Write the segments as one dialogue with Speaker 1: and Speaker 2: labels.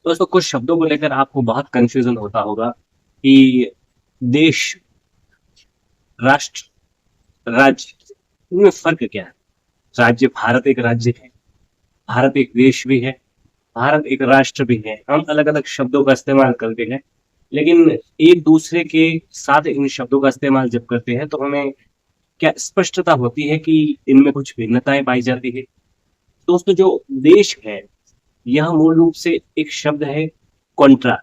Speaker 1: दोस्तों कुछ शब्दों को लेकर आपको बहुत कंफ्यूजन होता होगा कि देश, राष्ट्र, राज्य, इनमें फर्क क्या है। राज्य, भारत एक राज्य है, भारत एक देश भी है, भारत एक राष्ट्र भी है। हम अलग अलग शब्दों का इस्तेमाल करते हैं, लेकिन एक दूसरे के साथ इन शब्दों का इस्तेमाल जब करते हैं तो हमें क्या स्पष्टता होती है कि इनमें कुछ भिन्नताएं पाई जाती है। दोस्तों जो देश है, यह मूल रूप से एक शब्द है, कॉन्ट्रा।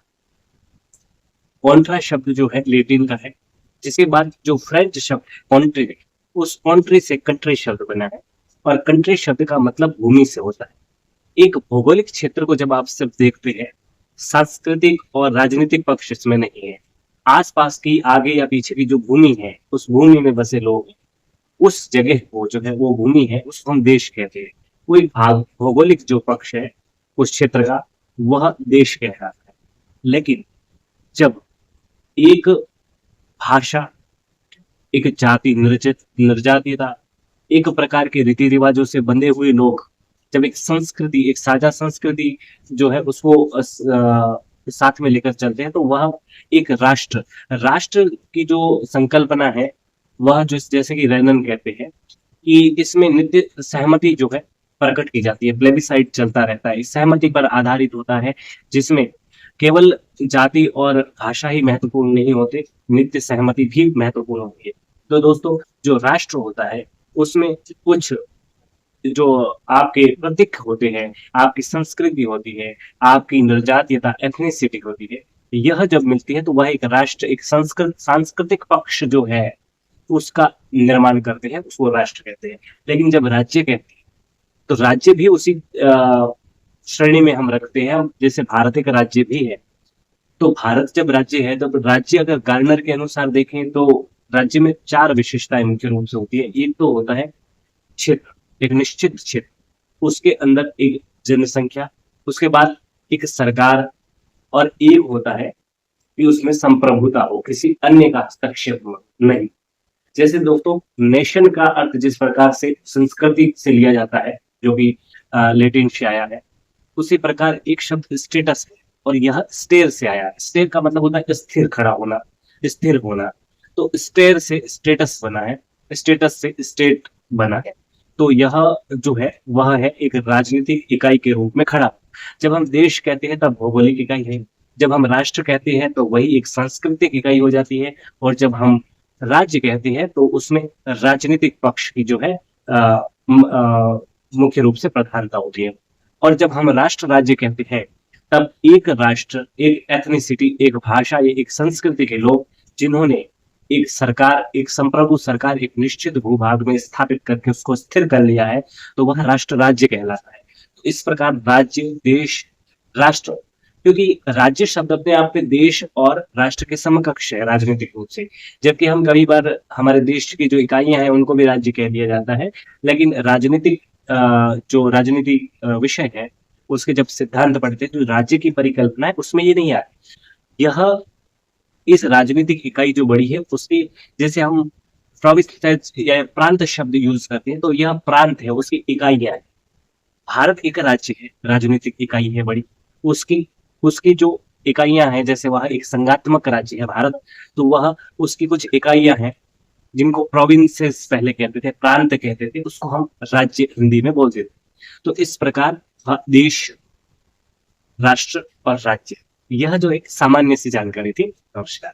Speaker 1: कॉन्ट्रा शब्द जो है लेटिन का है, जिसके बाद जो फ्रेंच शब्द कॉन्ट्री है, उस कॉन्ट्री से कंट्री शब्द बना है। और कंट्री शब्द का मतलब भूमि से होता है। एक भौगोलिक क्षेत्र को जब आप सिर्फ देखते हैं, सांस्कृतिक और राजनीतिक पक्ष इसमें नहीं है। आसपास की, आगे या पीछे की जो भूमि है, उस भूमि में बसे लोग हैं, उस जगह को जो है वो भूमि है, उसको हम देश कहते हैं। कोई भाग भौगोलिक जो पक्ष है उस क्षेत्र का, वह देश कहलाता है। लेकिन जब एक भाषा, एक जाति, निर्जातीयता, एक प्रकार के रीति रिवाजों से बंधे हुए लोग, जब एक संस्कृति, एक साझा संस्कृति जो है उसको साथ में लेकर चलते हैं, तो वह एक राष्ट्र, राष्ट्र की जो संकल्पना है, वह जो जैसे कि रैनन कहते हैं कि इसमें नित्य सहमति जो है प्रकट की जाती है, प्लेबिसाइड चलता रहता है, इस सहमति पर आधारित होता है, जिसमें केवल जाति और भाषा ही महत्वपूर्ण नहीं होते, नित्य सहमति भी महत्वपूर्ण होती है। तो दोस्तों जो राष्ट्र होता है, उसमें कुछ जो आपके प्रतीक होते हैं, आपकी संस्कृति होती है, आपकी निर्जातीयता, एथनिसिटी होती है, यह जब मिलती है तो वह एक राष्ट्र, एक सांस्कृतिक पक्ष जो है उसका निर्माण करते हैं, उसको राष्ट्र कहते हैं। लेकिन जब राज्य कहते हैं तो राज्य भी उसी श्रेणी में हम रखते हैं, जैसे भारत एक राज्य भी है। तो भारत जब राज्य है, तो राज्य अगर गार्नर के अनुसार देखें तो राज्य में चार विशेषताएं मुख्य रूप से होती है। एक तो होता है क्षेत्र, एक निश्चित क्षेत्र, उसके अंदर एक जनसंख्या, उसके बाद एक सरकार, और एक होता है कि उसमें संप्रभुता हो, किसी अन्य का हस्तक्षेप हो नहीं। जैसे दोस्तों नेशन का अर्थ जिस प्रकार से संस्कृति से लिया जाता है, जो कि लेटिन से आया है, उसी प्रकार एक शब्द स्टेटस है, और यह स्टेर से आया है। स्टेर का मतलब होता है स्थिर खड़ा होना, स्थिर होना। तो स्टेर से स्टेटस बना है, स्टेटस से स्टेट बना है। तो यह जो है वह है एक राजनीतिक इकाई के रूप में खड़ा। जब हम देश कहते हैं तब भौगोलिक इकाई है, जब हम राष्ट्र कहते हैं तो वही एक सांस्कृतिक इकाई हो जाती है, और जब हम राज्य कहते हैं तो उसमें राजनीतिक पक्ष की जो है मुख्य रूप से प्रधानता होती है। और जब हम राष्ट्र राज्य कहते हैं, तब एक राष्ट्र, एक एथनिसिटी, एक भाषा या एक संस्कृति के लोग, जिन्होंने एक सरकार, एक संप्रभु सरकार एक निश्चित भूभाग में स्थापित करके उसको स्थिर कर लिया है, तो वह राष्ट्र राज्य कहलाता है। तो इस प्रकार राज्य, देश, राष्ट्र, क्योंकि राज्य शब्द अपने आप में देश और राष्ट्र के समकक्ष है राजनीतिक रूप से। जबकि हम कई बार हमारे देश की जो इकाइयां हैं उनको भी राज्य कह दिया जाता है, लेकिन राजनीतिक जो राजनीति विषय है, उसके जब सिद्धांत पढ़ते हैं, जो राज्य की परिकल्पना है, उसमें ये नहीं आया। यह इस राजनीतिक इकाई जो बड़ी है उसकी, जैसे हम प्रोविंस या प्रांत शब्द यूज करते हैं, तो यह प्रांत है, उसकी इकाइयां है। भारत एक राज्य है, राजनीतिक इकाई है बड़ी, उसकी उसकी जो इकाइयां हैं, जैसे वह एक संघात्मक राज्य है भारत, तो वह उसकी कुछ इकाइयां हैं जिनको प्रोविंसेस पहले कहते थे, प्रांत कहते थे, उसको हम राज्य हिंदी में बोलते थे। तो इस प्रकार देश, राष्ट्र और राज्य, यह जो एक सामान्य सी जानकारी थी। नमस्कार।